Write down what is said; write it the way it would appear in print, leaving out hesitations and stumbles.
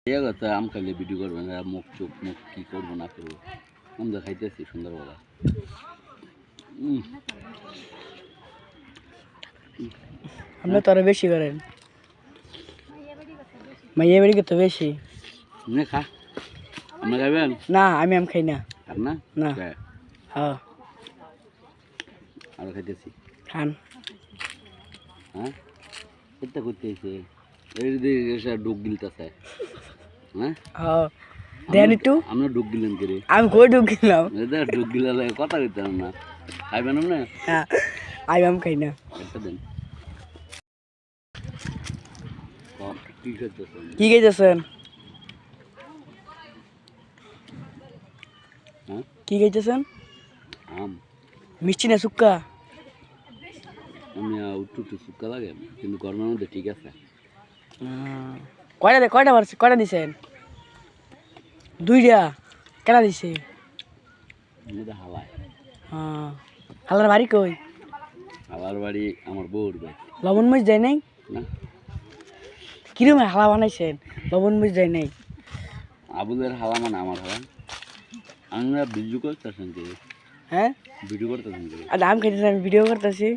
ইয়ে কথা আম খাইলে ভিডিও করবে না, মুখ চোখ মুখ কী করবো না করবো, আমরা খাইতেছি সুন্দরবেলা। আপনি তো আরো বেশি করেন, মাইয়া বাড়ি তো বেশি। খা, আপনি খাইবেন? না আমি খাই না। খান না? না। হ্যাঁ হ্যাঁ আরো খাইতেছি। খান। হ্যাঁ এটা করতেছে এই যে ডুব গিলতেছে। হ্যাঁ হ্যাঁ দেন একটু। আমরা ডুব গিলেন করে আমি কই ঢুক গেলাম? ডুব গিলালে কথা কইতাম না। খাইবেন না? হ্যাঁ আমি খাই না। একটা দেন। কি খাইতেছেন? কি খাইতেছেন? হ্যাঁ কি খাইতেছেন? আম। মিষ্টি না সুক্কা? আমি একটু শুক্কা লাগে কিন্তু গরমের মধ্যে ঠিক আছে। কয়টা দিছেন? দুইটা। কেনা দিছে? হালায়। হ্যাঁ হালার বাড়ি কই? হালার বাড়ি আমার বউর বাড়ি। লবণ মরিচ দেয় নাই? না কিরম হালা বানাইছেন? লবণ মরিচ দেয় নাই? আবুলের হালা মানে আমার হালা। আমরা ভিডিও করতেছেন কি? হ্যাঁ ভিডিও করতেছেন কি? আর আম খাইতেছেন, ভিডিও করতেছি।